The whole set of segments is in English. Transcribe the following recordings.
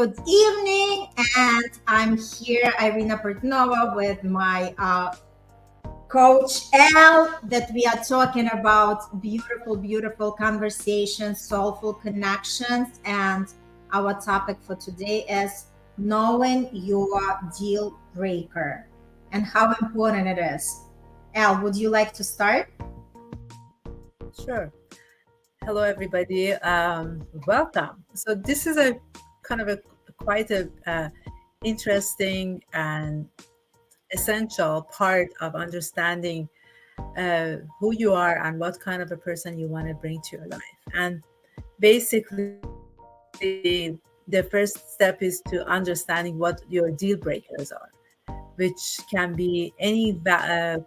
good evening, and I'm here, Irina with my coach Elle, that we are talking about beautiful, beautiful conversations, soulful connections, and our topic for today is knowing your deal breaker and how important it is. Elle, would you like to start? Sure. Hello, everybody. Welcome. So this is a kind of a quite a interesting and essential part of understanding who you are and what kind of a person you want to bring to your life. And basically, the first step is to understanding what your deal breakers are, which can be any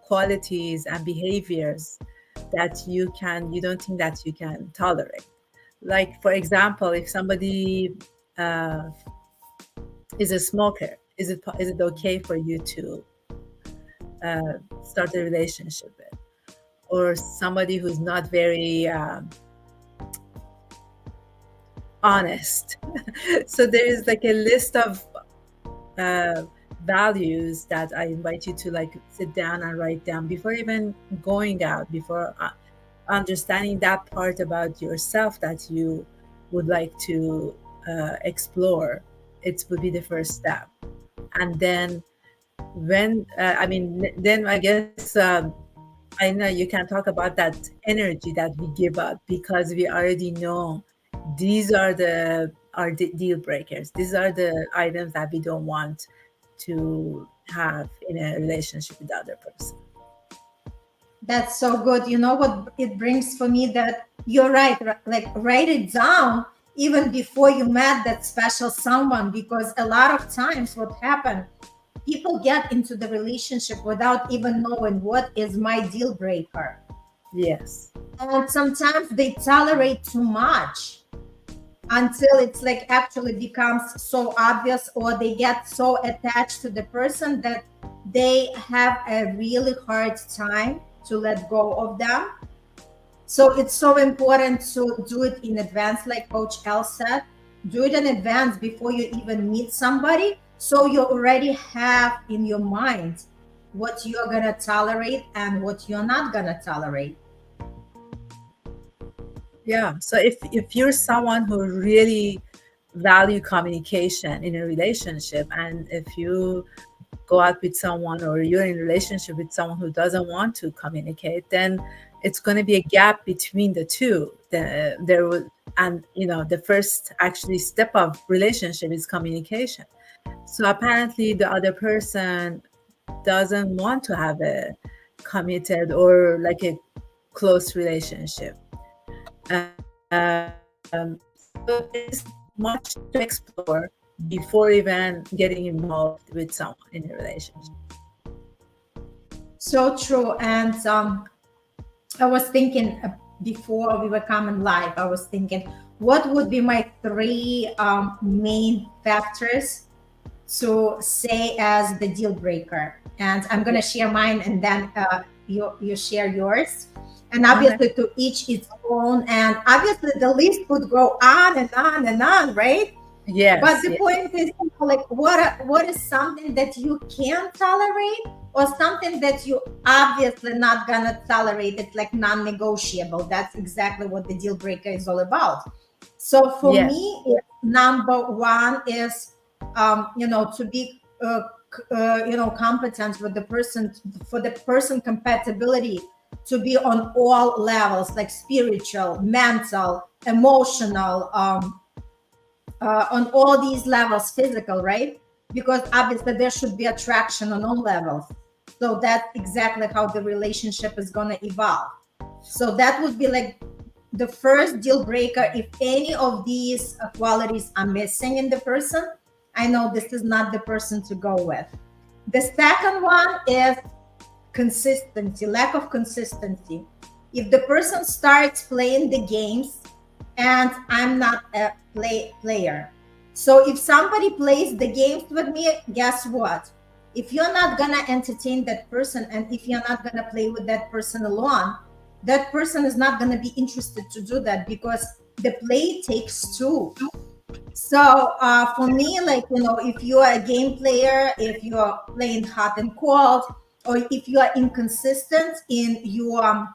qualities and behaviors that you don't think that you can tolerate. Like, for example, if somebody uh, is a smoker, is it okay for you to start a relationship with? Or somebody who's not very honest. So there is like a list of uh, values that I invite you to like sit down and write down before even going out, before understanding that part about yourself that you would like to explore. It would be the first step. And then then I guess I know you can talk about that energy that we give up because we already know these are our deal breakers. These are the items that we don't want to have in a relationship with the other person. That's so good. You know what it brings for me, that you're right. Like, write it down even before you met that special someone, because a lot of times what happened, people get into the relationship without even knowing what is my deal breaker. Yes. And sometimes they tolerate too much until it's like actually becomes so obvious, or they get so attached to the person that they have a really hard time to let go of them. So it's so important to do it in advance, like Coach Elle said. Do it in advance before you even meet somebody, so you already have in your mind what you're gonna tolerate and what you're not gonna tolerate. Yeah. So if you're someone who really value communication in a relationship, and if you go out with someone or you're in a relationship with someone who doesn't want to communicate, then it's going to be a gap between the two. There will, and the first actually step of relationship is communication. So apparently the other person doesn't want to have a committed or like a close relationship. So there's much to explore before even getting involved with someone in a relationship. So true. And I was thinking before we were coming live, I was thinking, what would be my three main factors to say as the deal breaker? And I'm going to share mine, and then you share yours. And obviously to each its own. And obviously the list would go on and on and on, right? Yes. But the point is, like, what is something that you can tolerate, or something that you obviously not gonna tolerate? It's like non-negotiable. That's exactly what the deal breaker is all about. So for me, number one is, to be, competent with the person, for the person compatibility to be on all levels, like spiritual, mental, emotional, on all these levels, physical, right? Because obviously there should be attraction on all levels. So that's exactly how the relationship is going to evolve. So that would be like the first deal breaker. If any of these qualities are missing in the person, I know this is not the person to go with. The second one is consistency, lack of consistency. If the person starts playing the games, and I'm not a player. So if somebody plays the games with me, guess what? If you're not gonna entertain that person, and if you're not gonna play with that person alone, that person is not gonna be interested to do that, because the play takes two. So for me, like, if you are a game player, if you are playing hot and cold, or if you are inconsistent in your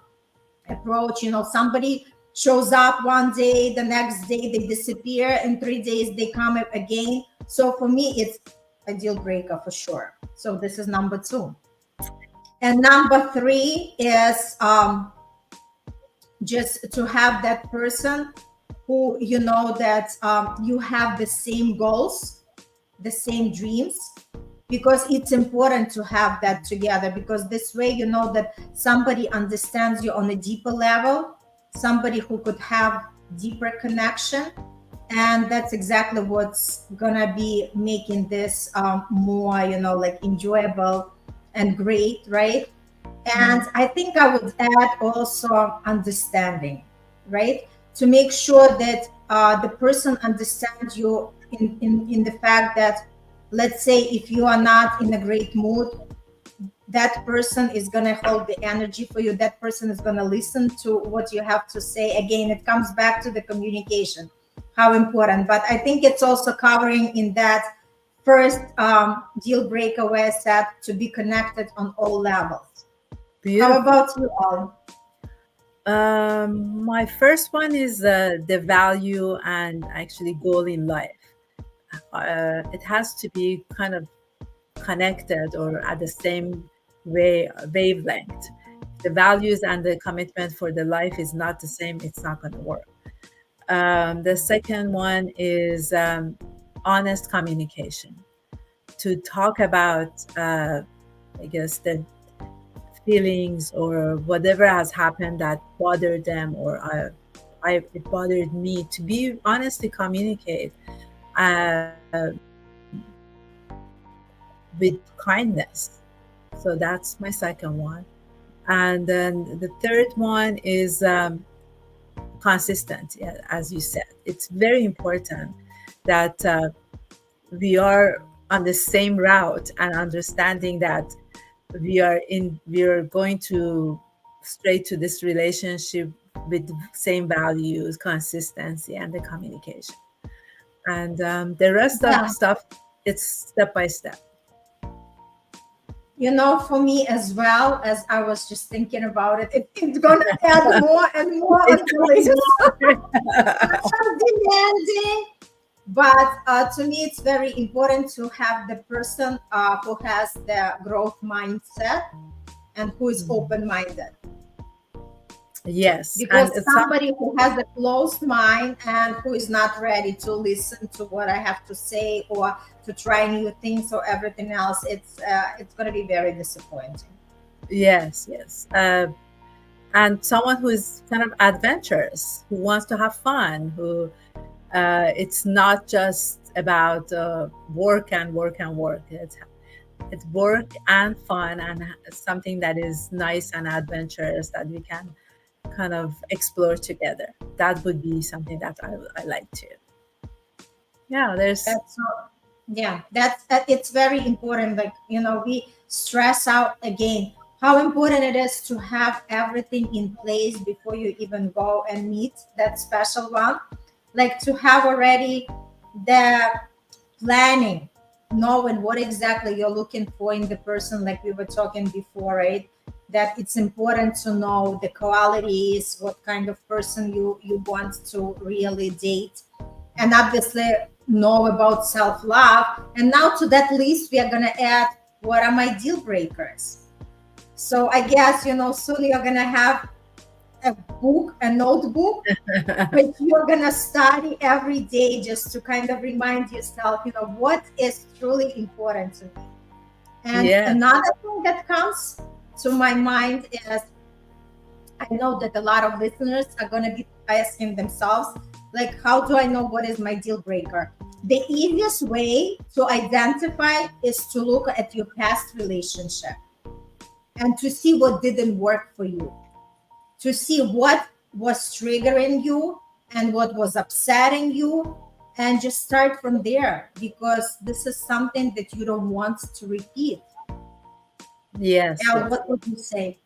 approach, somebody shows up one day, the next day they disappear, in 3 days they come up again. So for me, it's a deal breaker for sure. So this is number two. And number three is just to have that person who that you have the same goals, the same dreams, because it's important to have that together, because this way that somebody understands you on a deeper level, somebody who could have deeper connection. And that's exactly what's gonna be making this more like enjoyable and great, right? And I think I would add also understanding, right? To make sure that the person understands you in the fact that, let's say, if you are not in a great mood, that person is going to hold the energy for you. That person is going to listen to what you have to say. Again, it comes back to the communication, how important. But I think it's also covering in that first deal breaker where I said to be connected on all levels. Beautiful. How about you all? My first one is the value and actually goal in life. It has to be kind of connected or at the same wavelength. The values and the commitment for the life is not the same, it's not going to work. The second one is honest communication. To talk about, I guess, the feelings or whatever has happened that bothered them, or it bothered me. To be honestly communicate with kindness. So that's my second one. And then the third one is consistent. Yeah, as you said, it's very important that we are on the same route and understanding that we are going to straight to this relationship with the same values, consistency, and the communication. And the rest Yeah. of stuff, it's step by step. For me as well, as I was just thinking about it, it's going to add more and more until it's demanding. But to me, it's very important to have the person who has the growth mindset and who is open-minded. Yes, Because and somebody who has a closed mind and who is not ready to listen to what I have to say or to try new things or everything else, it's going to be very disappointing. yes, and someone who is kind of adventurous, who wants to have fun, who it's not just about work and work and work. It's work and fun and something that is nice and adventurous that we can kind of explore together. That would be something that I like to. Yeah, there's That's it's very important. Like, we stress out again how important it is to have everything in place before you even go and meet that special one. Like, to have already the planning, knowing what exactly you're looking for in the person, like we were talking before, right? That it's important to know the qualities, what kind of person you want to really date, and obviously know about self-love. And now to that list we are going to add, what are my deal breakers? So I guess soon you're going to have a book, a notebook, but you're going to study every day just to kind of remind yourself, what is truly important to me. And another thing that comes to my mind is, I know that a lot of listeners are going to be asking themselves, like, how do I know what is my deal breaker? The easiest way to identify is to look at your past relationship and to see what didn't work for you, to see what was triggering you and what was upsetting you, and just start from there, because this is something that you don't want to repeat. Yes. What would you say?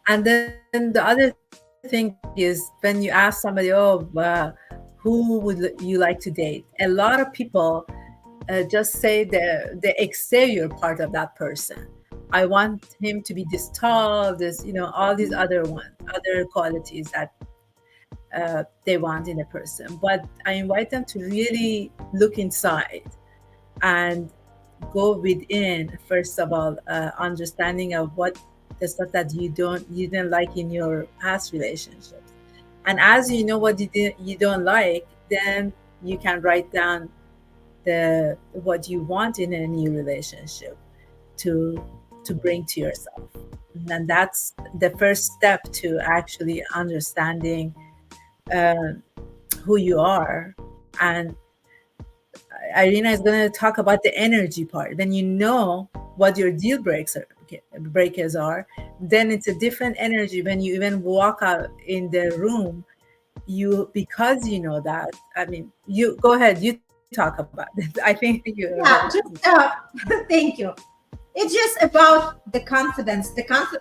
And then the other thing is, when you ask somebody, who would you like to date? A lot of people just say the exterior part of that person. I want him to be this tall, this, all these other qualities that they want in a person. But I invite them to really look inside and go within. First of all, understanding of what the stuff that you didn't like in your past relationships, and as you know what you don't like, then you can write down the what you want in a new relationship to bring to yourself. And that's the first step to actually understanding uh, who you are. And Irina is going to talk about the energy part. Then you know what your breakers are. Then it's a different energy when you even walk out in the room. Because you know that. I mean, you go ahead. You talk about it. I think you. Yeah, just thank you. It's just about the confidence.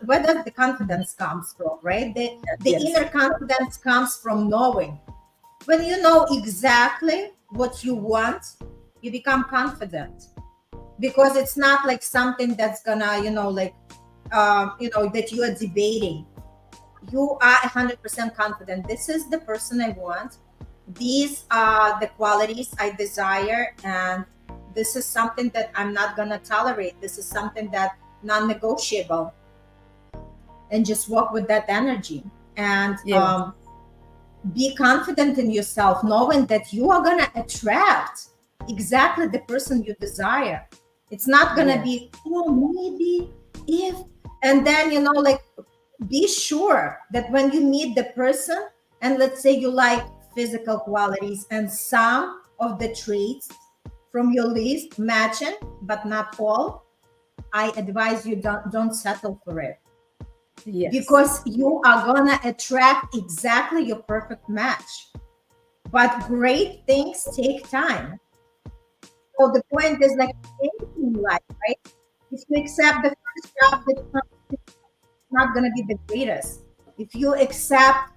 Where does the confidence comes from, right? The Yes. inner confidence comes from knowing. When you know exactly what you want, you become confident, because it's not like something that's gonna, that you are debating. You are 100% confident. This is the person I want. These are the qualities I desire, and this is something that I'm not gonna tolerate. This is something that non-negotiable, and just walk with that energy. And Yes. be confident in yourself, knowing that you are gonna attract exactly the person you desire. It's not gonna be, oh, maybe if, and then be sure that when you meet the person, and let's say you like physical qualities and some of the traits from your list matching, but not all, I advise you don't settle for it. Yes. Because you are gonna attract exactly your perfect match. But great things take time. So the point is, like anything in life, right? If you accept the first job that comes, it's not gonna be the greatest. If you accept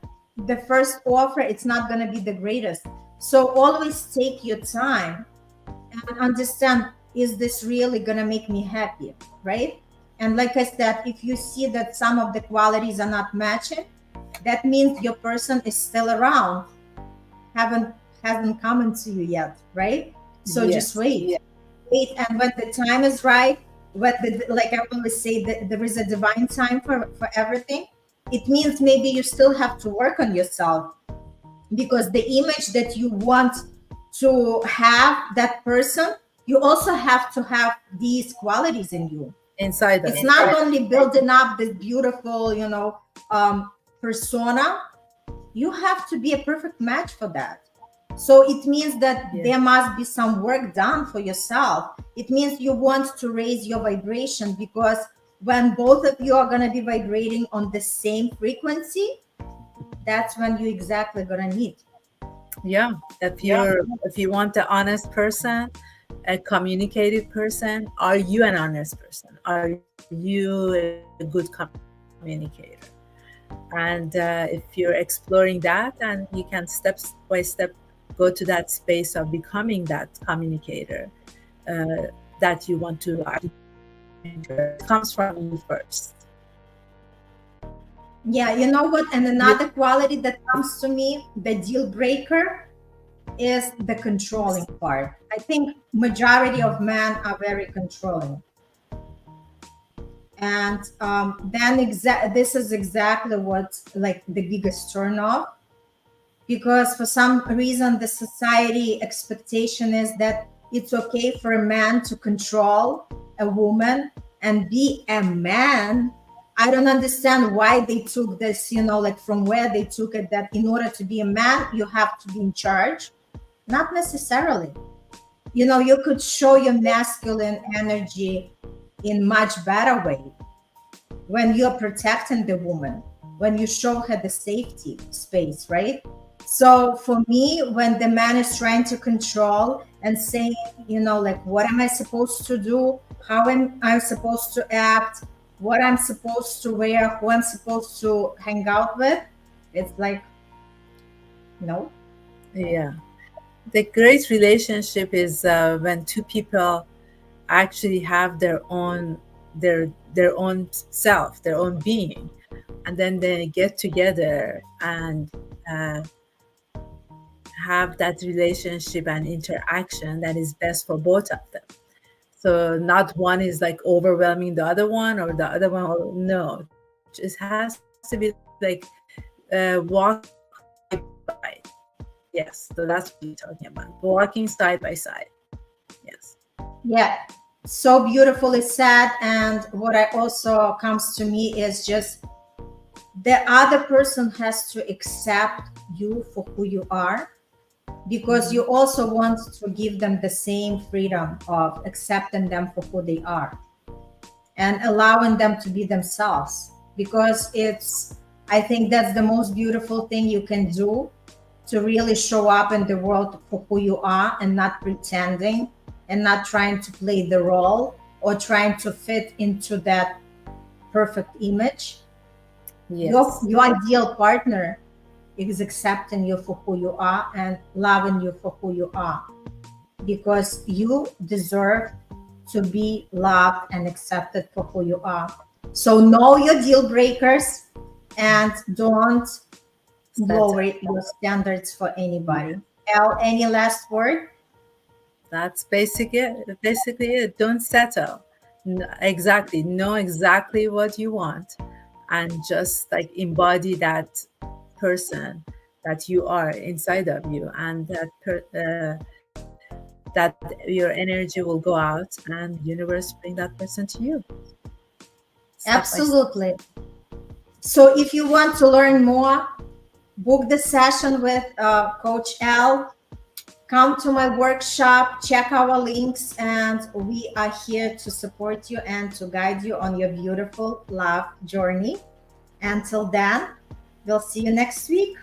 the first offer, it's not gonna be the greatest. So always take your time and understand, is this really gonna make me happy, right? And like I said, if you see that some of the qualities are not matching, that means your person is still around, hasn't come into you yet, right? So just wait. Wait, and when the time is right, like I always say, that there is a divine time for everything. It means maybe you still have to work on yourself, because the image that you want to have that person, you also have to have these qualities in you. Inside us. It's not only building up this beautiful, persona. You have to be a perfect match for that. So it means that there must be some work done for yourself. It means you want to raise your vibration, because when both of you are going to be vibrating on the same frequency, that's when you exactly going to meet. Yeah. If you want the honest person, a communicative person, are you an honest person? Are you a good communicator? And if you're exploring that, and you can step by step go to that space of becoming that communicator that you want to it comes from you first. Yeah, you know what? And another quality that comes to me, the deal breaker, is the controlling part. I think majority of men are very controlling. And then this is exactly what's like the biggest turn off, because for some reason the society expectation is that it's okay for a man to control a woman and be a man. I don't understand why they took this, like from where they took it, that in order to be a man you have to be in charge. Not necessarily. You could show your masculine energy in much better way, when you're protecting the woman, when you show her the safety space, right? So for me, when the man is trying to control and saying, like, what am I supposed to do? How am I supposed to act? What I'm supposed to wear? Who I'm supposed to hang out with? It's like, no. Yeah. The great relationship is when two people actually have their own self, their own being, and then they get together and uh, have that relationship and interaction that is best for both of them. So not one is like overwhelming the other one, or the other one. No, it has to be like walking side by side. Yes, so that's what you're talking about. Walking side by side. Yes. Yeah, so beautifully said. And what I also comes to me is just the other person has to accept you for who you are, because you also want to give them the same freedom of accepting them for who they are and allowing them to be themselves. Because I think that's the most beautiful thing you can do, to really show up in the world for who you are and not pretending and not trying to play the role or trying to fit into that perfect image. Yes. Your ideal partner is accepting you for who you are and loving you for who you are, because you deserve to be loved and accepted for who you are. So know your deal breakers and don't lower your standards for anybody. Elle, any last word? That's basically it. Don't settle. Exactly. Know exactly what you want, and just like embody that person that you are inside of you, and that your energy will go out, and universe bring that person to you. Step by step. Absolutely. So if you want to learn more, book the session with Coach Elle. Come to my workshop, check our links, and we are here to support you and to guide you on your beautiful love journey. Until then, we'll see you next week.